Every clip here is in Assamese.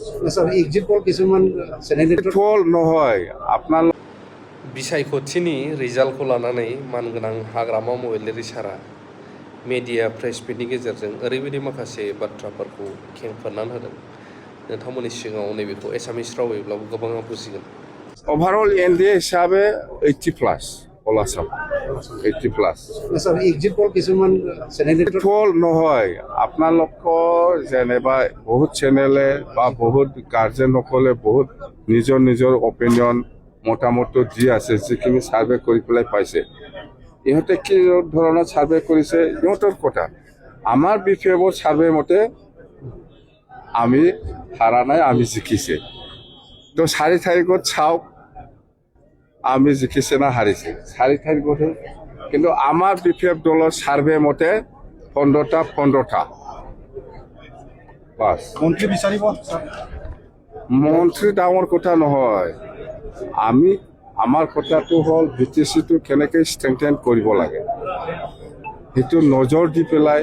এক্সিট পল কিছুমান फल নহয় আপনার बिसायख'थिनि रिजाल्टखौ लानानै मानगोनां हाग्रामा महिलारि सारा मेडिया प्रेस मिटनि गेजेरजों ओरैबायदि माखासे बाथ्राफोरखौ खेंफोरनानै होदों नोंथांमोननि सिगाङाव नैबेखौ एसामिस रावैब्लाबो गोबाङा बुजिगोन। ओवरऑल एनडिए हिसाबै 80 plus all Assam 80 plus exit poll কিছুমান ফল নহয় আপোনালোকৰ যেনেবা বহুত চেনেলে বা বহুত গাৰ্জেনসকলে বহুত নিজৰ অপিনিয়ন মতামত দি আছে যিখিনি সাৰ্ভে কৰি পেলাই পাইছে ইহঁতে কি ধৰণৰ সাৰ্ভে কৰিছে ইহঁতৰ কথা আমাৰ বিফেভৰ সাৰ্ভে মতে আমি হাৰা নাই আমি জিকিছে তো 4 তাৰিখত চাওক আমি জিকিছে না হারিছে 4 তারিখে কিন্তু আমার বিপিএফ দলের সার্ভে মতে 15টা বাস মন্ত্রী বিচারিব মন্ত্রী ডাঙর কথা নহয় আমি আমার কথাটো হল বিটিসিটো কেনেকে স্ট্রেংথেন কৰিব লাগে সেইটো নজৰ দি পেলাই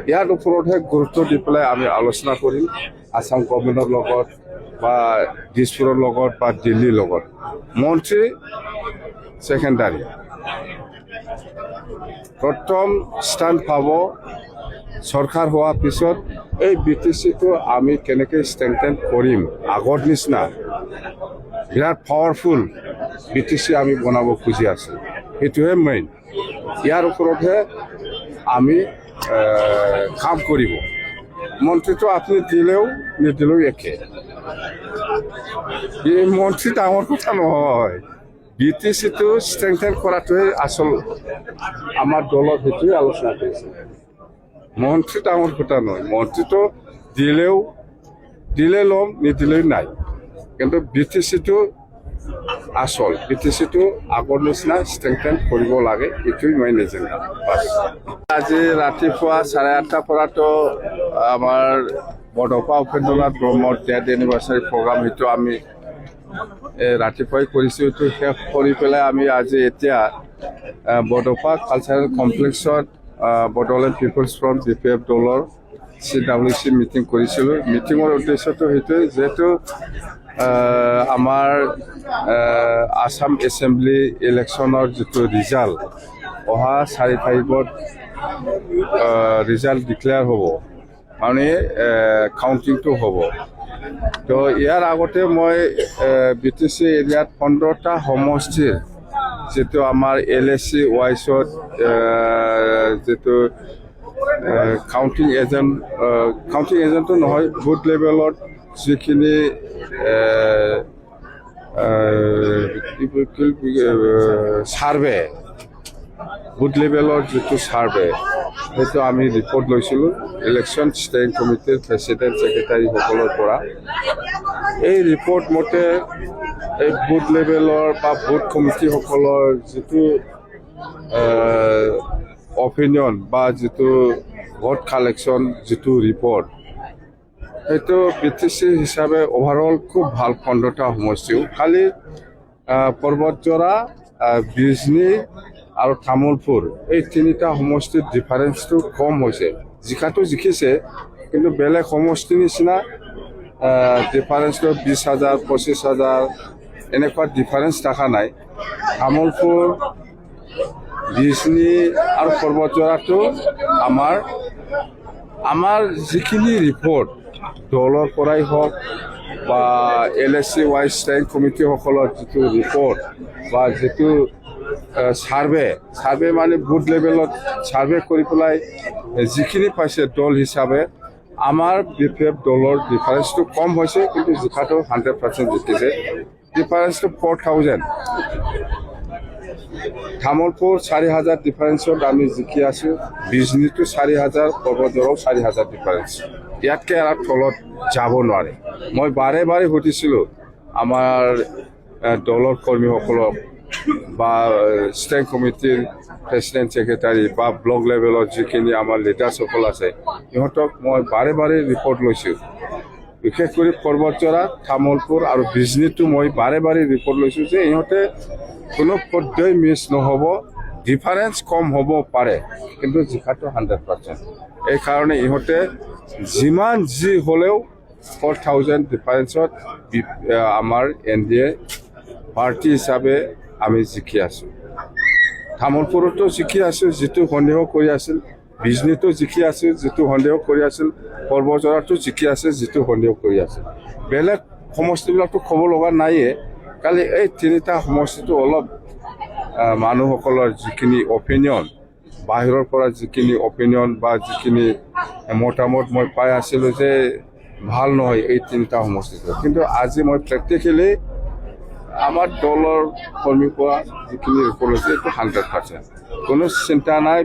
ইয়াৰ ওপৰতহে গুৰুত্ব দি পেলাই আমি আলোচনা কৰিম আসাম গভৰ্ণমেণ্টৰ লগত বা দিছপুৰৰ লগত বা দিল্লীৰ লগত মন্ত্ৰী সেকেন্ডাৰি প্ৰথম স্থান পাব সৰকাৰ হওয়াৰ পিছত এই বিটিসিটো আমি কেনেকে স্ট্ৰেংথেন কৰিম আগৰ নিচিনা বিৰাট পাওয়াৰফুল বিটিসি আমি বনাব খুঁজি আছো সেইটোহে মেইন ইয়াৰ ওপৰতহে আমি কাম কৰিব মন্ত্ৰীটো আপুনি দিলেও নিদিলেও একে এই মন্ত্ৰী ডাঙৰ কথা নহয় বিটিসিটো স্ট্ৰেংথেন কৰাটোৱে আসল আমাৰ দলৰ সেইটোৱে আলোচনা কৰিছে মন্ত্ৰী ডাঙৰ কথা নহয় মন্ত্ৰীটো দিলে ল'ম নিদিলেও নাই কিন্তু বিটিসিটো আসল বিটিসিটো আগৰ নিচিনা স্ট্ৰেংথেন কৰিব লাগে এইটোৱে মেইন এজেণ্ডা আজি ৰাতিপুৱা 8:30 পৰাতো আমাৰ বৰদপা উপেন্দ্ৰনাথ ব্ৰহ্মৰ ডেথ এনিভাৰ্চাৰী প্ৰগ্ৰাম সেইটো আমি ৰাতিপুৱাই কৰিছোঁ এইটো শেষ কৰি পেলাই আমি আজি এতিয়া বৰদপা কালচাৰেল কমপ্লেক্সত বডোলেণ্ড পিপলছ ফ্ৰণ্ট বিপিএফ দলৰ CWC মিটিং কৰিছিলোঁ মিটিঙৰ উদ্দেশ্যটো সেইটোৱে যিহেতু আমাৰ আসাম এছেম্বলি ইলেকশ্যনৰ যিটো ৰিজাল্ট অহা 4 তাৰিখত ৰিজাল্ট ডিক্লেয়াৰ হ'ব মানে কাউণ্টিংটো হ'ব তো ইয়াৰ আগতে মই বিটিসি এৰিয়াত 15টা সমষ্টিৰ যেটো আমাৰ LSC ওয়াইছত যেটো কাউন্টিং এজেন্টটো নহয় বুথ লেভেলত যিখিনি সাৰ্ভে বুথ লেভেলৰ যিটো সাৰ্ভে সেইটো আমি ৰিপৰ্ট লৈছিলোঁ ইলেকশ্যন ষ্টেৰিং কমিটিৰ প্ৰেচিডেণ্ট ছেক্ৰেটাৰীসকলৰ পৰা এই ৰিপৰ্ট মতে এই বুথ লেভেলৰ বা বুথ কমিটিসকলৰ যিটো অপিনিয়ন বা যিটো ভোট কালেকশ্যন যিটো ৰিপৰ্ট সেইটো বিটিসি হিচাপে ওভাৰঅল খুব ভাল 15টা সমষ্টিও খালি পৰ্বতজৰা বিজনী আৰু তামোলপুৰ এই 3টা সমষ্টিৰ ডিফাৰেন্সটো কম হৈছে জিকাটো জিকিছে কিন্তু বেলেগ সমষ্টিৰ নিচিনা ডিফাৰেন্সটো 20,000 25,000 এনেকুৱা ডিফাৰেন্স দেখা নাই তামোলপুৰ বিজনী আৰু পৰ্বতজৰাটো আমাৰ যিখিনি ৰিপৰ্ট দলৰ পৰাই হওক বা LSC ওয়াইজ ষ্টেৰিং কমিটিসকলৰ যিটো ৰিপৰ্ট বা যিটো সাৰ্ভে মানে বুথ লেভেলত সাৰ্ভে কৰি পেলাই যিখিনি পাইছে দল হিচাপে আমাৰ বিপিএফ দলৰ ডিফাৰেন্সটো কম হৈছে কিন্তু জিকাটো 100% জিকিছে ডিফাৰেন্সটো 4,000 তামোলপুৰ 4,000 ডিফাৰেন্সত আমি জিকি আছো বিজনীটো 4,000 পৰ্বতজৰাও 4,000 ডিফাৰেন্স ইয়াতকে আৰু তলত যাব নোৱাৰে মই বাৰে সুধিছিলোঁ আমাৰ দলৰ কৰ্মীসকলক বা ষ্টেৰিং কমিটিৰ প্ৰেচিডেণ্ট ছেক্ৰেটাৰী বা ব্লক লেভেলত যিখিনি আমাৰ লিডাৰ্ছসকল আছে ইহঁতক মই বাৰে ৰিপৰ্ট লৈছোঁ বিশেষ কৰি পৰ্বতজৰা তামোলপুৰ আৰু বিজনীটো মই বাৰে ৰিপৰ্ট লৈছোঁ যে ইহঁতে কোনো পদ্ধতি মিছ নহ'ব ডিফাৰেন্স কম হ'ব পাৰে কিন্তু জিকাটো 100% এই কাৰণে ইহঁতে যিমান যি হ'লেও 4,000 ডিফাৰেঞ্চত আমাৰ NDA পাৰ্টি হিচাপে আমি জিকি আছোঁ। তামোলপুৰতো জিকি আছোঁ, যিটো সন্দেহ কৰি আছিল, বিজনীতো জিকি আছিল, যিটো সন্দেহ কৰি আছিল, পৰ্বজৰাতো জিকি আছে, যিটো সন্দেহ কৰি আছিল। বেলেগ সমষ্টিবিলাকতো ক'ব লগা নাইয়ে, খালি এই তিনিটা সমষ্টিটো অলপ মানুহসকলৰ যিখিনি অপিনিয়ন, বাহিৰৰ পৰা যিখিনি অপিনিয়ন বা যিখিনি মতামত মই পাই আছিলোঁ যে ভাল নহয় এই তিনিটা সমষ্টিটো। কিন্তু আজি মই প্ৰেক্টিকেলি আমাৰ দলৰ কৰ্মী পৰা যিখিনি ৰিপৰ্ট হৈছে এইটো 100%। কোনো চিন্তা নাই,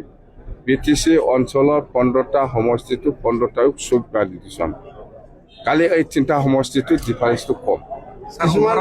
BTC অঞ্চলৰ 15টা সমষ্টিটো 15টাও চুপ ভেলিডেশ্যন। কালি এই তিনিটা সমষ্টিটো ডিফাৰেঞ্চটো কম। কিছুমান